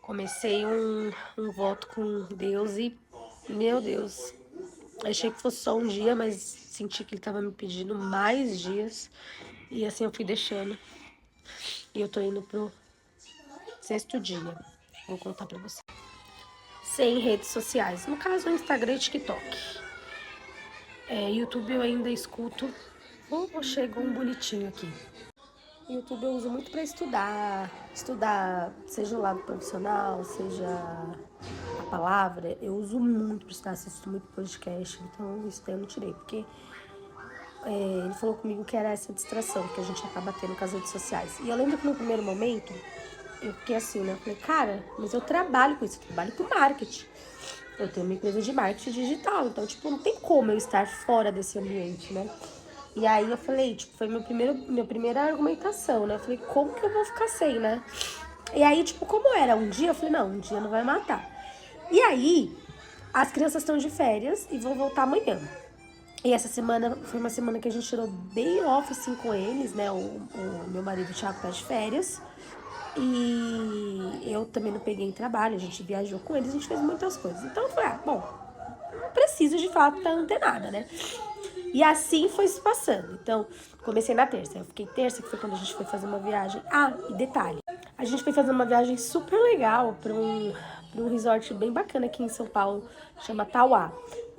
Comecei um voto com Deus e, meu Deus, achei que fosse só um dia, mas senti que ele tava me pedindo mais dias. E assim eu fui deixando. E eu tô indo pro sexto dia. Vou contar pra você. Sem redes sociais. No caso, Instagram e TikTok. YouTube eu ainda escuto. Chegou um bonitinho aqui. YouTube eu uso muito para estudar, seja o lado profissional, seja a palavra, eu uso muito para estudar, assisto muito podcast, então isso daí eu não tirei, porque ele falou comigo que era essa distração que a gente acaba tendo com as redes sociais. E eu lembro que no primeiro momento, eu fiquei assim, né, eu falei, cara, mas eu trabalho com isso, eu trabalho com marketing. Eu tenho uma empresa de marketing digital, então, tipo, não tem como eu estar fora desse ambiente, né? E aí eu falei, tipo, foi minha primeira argumentação, né? Eu falei, como que eu vou ficar sem, né? E aí, tipo, como era um dia, eu falei, não, um dia não vai matar. E aí, as crianças estão de férias e vão voltar amanhã. E essa semana foi uma semana que a gente tirou bem off, assim, com eles, né? O meu marido, o Thiago, tá de férias. E eu também não peguei em trabalho, a gente viajou com eles, a gente fez muitas coisas. Então eu falei, bom, não preciso de fato estar antenada, né? E assim foi se passando. Então, comecei na terça. Eu fiquei terça, que foi quando a gente foi fazer uma viagem. Ah, e detalhe. A gente foi fazer uma viagem super legal pra um resort bem bacana aqui em São Paulo, chama Tauá.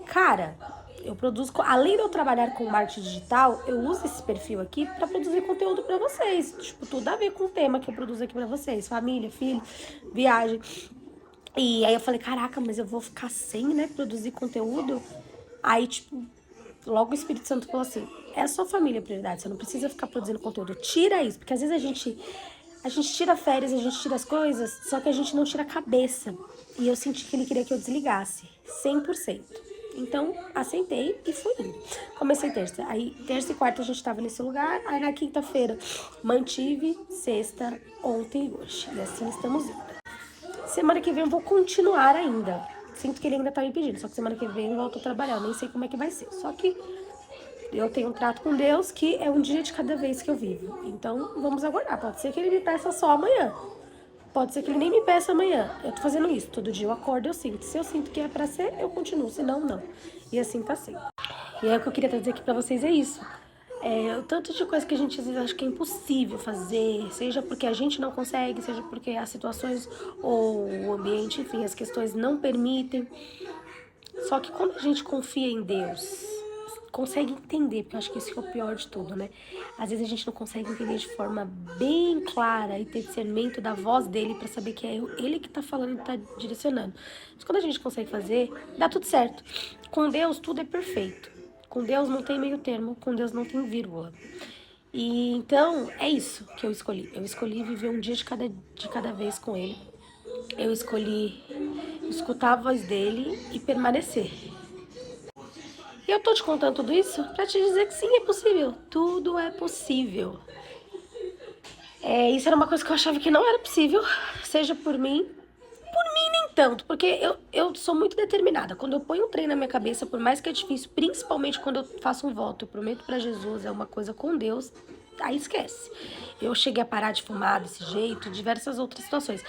Cara, eu produzo, além de eu trabalhar com marketing digital, eu uso esse perfil aqui para produzir conteúdo para vocês. Tipo, tudo a ver com o tema que eu produzo aqui para vocês. Família, filho, viagem. E aí eu falei, caraca, mas eu vou ficar sem, né, produzir conteúdo? Aí, tipo, logo o Espírito Santo falou assim, é a sua família a prioridade, você não precisa ficar produzindo conteúdo, tira isso, porque às vezes a gente tira férias, a gente tira as coisas, só que a gente não tira a cabeça. E eu senti que ele queria que eu desligasse, 100%. Então, aceitei e fui indo. Comecei terça. Aí, terça e quarta a gente tava nesse lugar. Aí, na quinta-feira, mantive sexta, ontem e hoje. E assim estamos indo. Semana que vem eu vou continuar ainda. Sinto que ele ainda tá me pedindo. Só que semana que vem eu volto a trabalhar. Eu nem sei como é que vai ser. Só que eu tenho um trato com Deus que é um dia de cada vez que eu vivo. Então, vamos aguardar. Pode ser que ele me peça só amanhã. Pode ser que ele nem me peça amanhã. Eu tô fazendo isso. Todo dia eu acordo, eu sinto. Se eu sinto que é pra ser, eu continuo. Se não, não. E assim tá sendo. E aí o que eu queria trazer aqui pra vocês é isso. O tanto de coisa que a gente às vezes acha que é impossível fazer, seja porque a gente não consegue, seja porque as situações ou o ambiente, enfim, as questões não permitem. Só que quando a gente confia em Deus, consegue entender, porque eu acho que isso é o pior de tudo, né? Às vezes a gente não consegue entender de forma bem clara e ter discernimento da voz dele pra saber que é ele que tá falando e tá direcionando. Mas quando a gente consegue fazer, dá tudo certo. Com Deus tudo é perfeito. Com Deus não tem meio termo, com Deus não tem vírgula. E então é isso que eu escolhi. Eu escolhi viver um dia de cada vez com ele. Eu escolhi escutar a voz dele e permanecer. E eu tô te contando tudo isso pra te dizer que sim, é possível. Tudo é possível. Isso era uma coisa que eu achava que não era possível, seja por mim. Por mim, nem tanto, porque eu sou muito determinada. Quando eu ponho um trem na minha cabeça, por mais que é difícil, principalmente quando eu faço um voto, eu prometo pra Jesus, é uma coisa com Deus, aí esquece. Eu cheguei a parar de fumar desse jeito, diversas outras situações.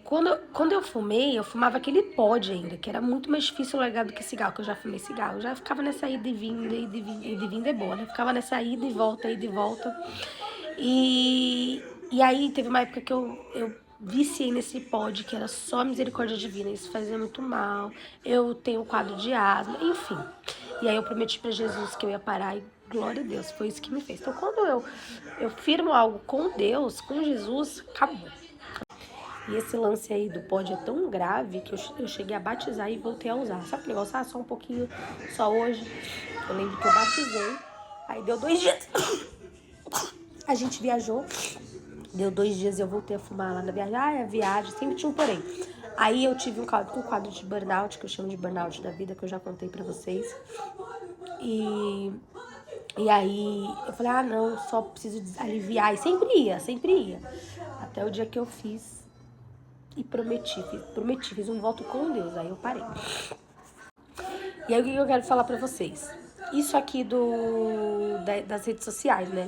Quando eu fumei, eu fumava aquele pod ainda, que era muito mais difícil largar do que cigarro, que eu já fumei cigarro. Eu já ficava nessa ida e vinda, ida e vinda é boa, né? Ficava nessa ida e volta. E aí teve uma época que eu viciei nesse pod, que era só misericórdia divina, isso fazia muito mal. Eu tenho um quadro de asma, enfim. E aí eu prometi pra Jesus que eu ia parar e glória a Deus, foi isso que me fez. Então quando eu firmo algo com Deus, com Jesus, acabou. E esse lance aí do pod é tão grave que eu cheguei a batizar e voltei a usar. Sabe o negócio? Só um pouquinho, só hoje. Eu lembro que eu batizei, aí deu 2 dias. A gente viajou, deu 2 dias e eu voltei a fumar lá na viagem. A viagem, sempre tinha um porém. Aí eu tive um quadro de burnout, que eu chamo de burnout da vida, que eu já contei pra vocês. E aí eu falei, não, só preciso aliviar. E sempre ia, sempre ia. Até o dia que eu fiz e prometi, fiz um voto com Deus, aí eu parei. E aí o que eu quero falar pra vocês? Isso aqui das redes sociais, né?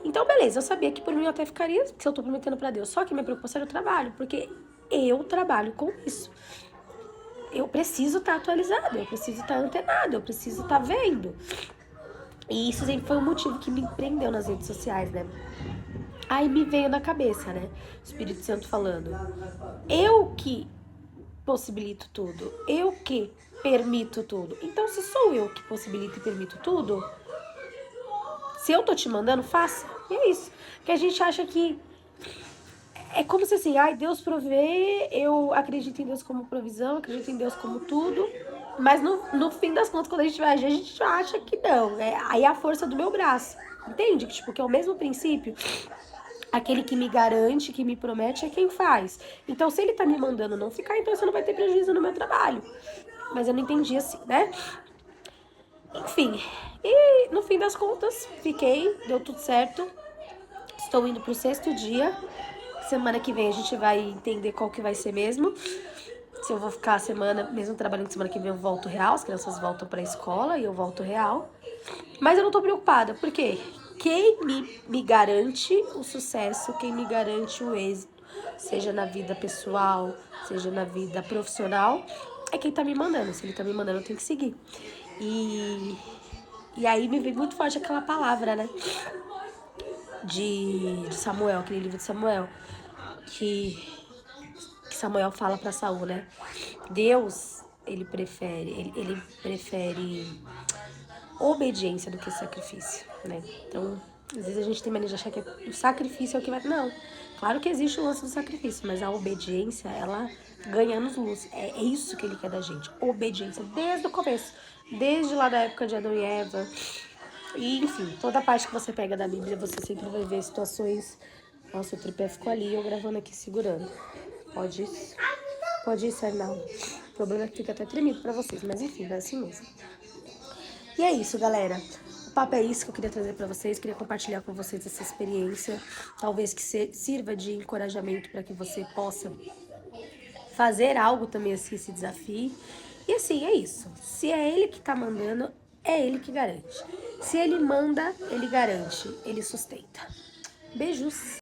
Então, beleza, eu sabia que por mim eu até ficaria se eu tô prometendo pra Deus. Só que minha preocupação era o trabalho, porque eu trabalho com isso. Eu preciso estar atualizada, eu preciso estar antenada, eu preciso estar vendo. E isso sempre foi um motivo que me prendeu nas redes sociais, né? Aí me veio na cabeça, né? O Espírito Santo falando. Eu que possibilito tudo. Eu que permito tudo. Então, se sou eu que possibilito e permito tudo, se eu tô te mandando, faça. E é isso. Que a gente acha que é como se assim, ai, Deus provê, eu acredito em Deus como provisão, acredito em Deus como tudo. Mas no fim das contas, quando a gente vai agir, a gente acha que não. Aí é a força do meu braço. Entende? Tipo, que é o mesmo princípio. Aquele que me garante, que me promete, é quem faz. Então, se ele tá me mandando não ficar, então você não vai ter prejuízo no meu trabalho. Mas eu não entendi assim, né? Enfim. E no fim das contas, fiquei, deu tudo certo. Estou indo pro 6º dia. Semana que vem a gente vai entender qual que vai ser mesmo. Se eu vou ficar a semana, mesmo trabalhando semana que vem, eu volto real. As crianças voltam pra escola e eu volto real. Mas eu não tô preocupada, por quê? Quem me garante o sucesso, quem me garante o êxito, seja na vida pessoal, seja na vida profissional, é quem tá me mandando. Se ele tá me mandando, eu tenho que seguir. E aí me veio muito forte aquela palavra, né? De Samuel, aquele livro de Samuel, que Samuel fala pra Saul, né? Deus, ele prefere obediência do que sacrifício, né? Então, às vezes a gente tem mania de achar que o sacrifício é o que vai... Não, claro que existe o lance do sacrifício, mas a obediência, ela ganha nos luz. É isso que ele quer da gente, obediência, desde o começo. Desde lá da época de Adão e Eva. E, enfim, toda parte que você pega da Bíblia, você sempre vai ver situações... Nossa, o tripé ficou ali, eu gravando aqui, segurando. Pode ir, Arnaldo. O problema é que fica até tremido pra vocês, mas enfim, vai assim mesmo. E é isso, galera. O papo é isso que eu queria trazer pra vocês. Queria compartilhar com vocês essa experiência. Talvez que sirva de encorajamento para que você possa fazer algo também assim, se desafie. E assim, é isso. Se é ele que tá mandando, é ele que garante. Se ele manda, ele garante, ele sustenta. Beijos!